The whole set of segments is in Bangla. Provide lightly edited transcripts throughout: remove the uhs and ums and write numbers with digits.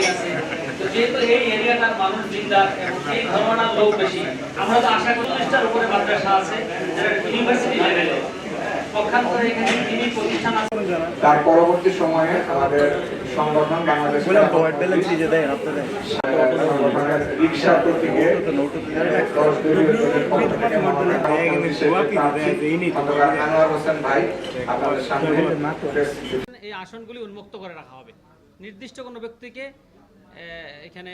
বাড়ি আছে। তো যেহেতু এই এরিয়াটার মানুষ দিনদার এবং এই ধর্মটার লোক বেশি, আমরা তো আশা করি 40টার উপরে মাদ্রাসা আছে যারা ইউনিভার্সিটি লেভেলে। পক্ষান্তরে এখানে তিনি প্রতিষ্ঠান আছে। তার পরবর্তী সময়ে আমাদের সংগঠন বাংলাদেশ রিক্সা প্রতীকে 10 আনোয়ার হোসেন ভাই আপনাদের সামনে এই আসনগুলি উন্মুক্ত করে রাখা হবে। নির্দিষ্ট কোনো ব্যক্তিকে এখানে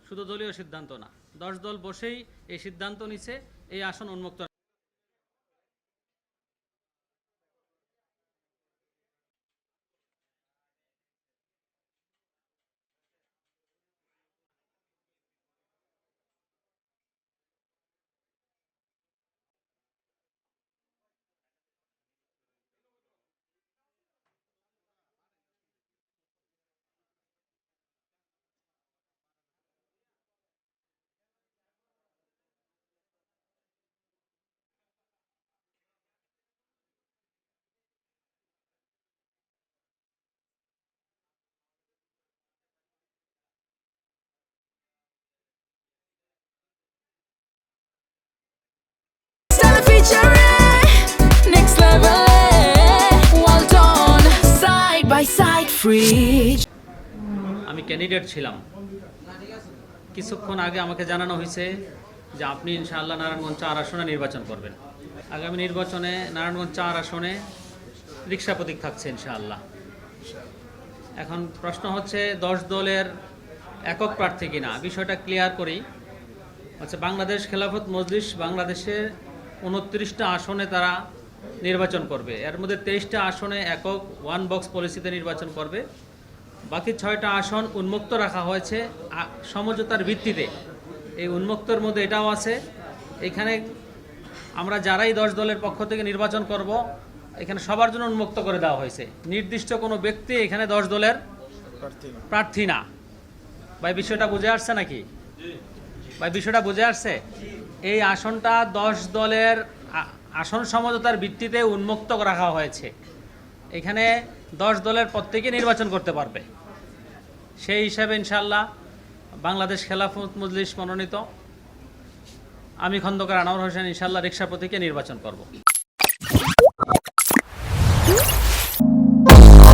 শুধু দলীয় সিদ্ধান্ত না, 10 দল বসেই এই সিদ্ধান্ত নিছে এই আসন উন্মুক্ত। Next level, well done, side by side, free. আমি ক্যান্ডিডেট ছিলাম। কিছুক্ষণ আগে আমাকে জানানো হয়েছে যে আপনি ইনশাআল্লাহ নারায়ণগঞ্জ 4 আসনে নির্বাচন করবেন। আগামী নির্বাচনে নারায়ণগঞ্জ 4 আসনে রিক্সা প্রতীক থাকছে ইনশাআল্লাহ। এখন প্রশ্ন হচ্ছে 10 দলের একক প্রার্থী কিনা, বিষয়টা ক্লিয়ার করি। আচ্ছা, বাংলাদেশ খেলাফত মজলিস বাংলাদেশের 29টা আসনে তারা নির্বাচন করবে। এর মধ্যে 23টা আসনে একক ওয়ান বক্স পলিসিতে নির্বাচন করবে। বাকি 6টা আসন উন্মুক্ত রাখা হয়েছে সমঝোতার ভিত্তিতে। এই উন্মুক্তর মধ্যে এটাও আছে, এখানে আমরা যারাই 10 দলের পক্ষ থেকে নির্বাচন করব এখানে সবার জন্য উন্মুক্ত করে দেওয়া হয়েছে। নির্দিষ্ট কোনো ব্যক্তি এখানে 10 দলের প্রার্থী না। ভাই বিষয়টা বুঝে আসছে নাকি? ভাই বিষয়টা বুঝে আসছে? এই আসনটা 10 দলের আসন সমঝোতার ভিত্তিতে উন্মুক্ত রাখা হয়েছে। এখানে 10 দলের প্রত্যেকে নির্বাচন করতে পারবে। সেই হিসাবে ইনশাআল্লাহ বাংলাদেশ খেলাফত মজলিস মনোনীত আমি খন্দকার আনোয়ার হোসেন ইনশাআল্লাহ রিক্সা প্রতীকে নির্বাচন করব।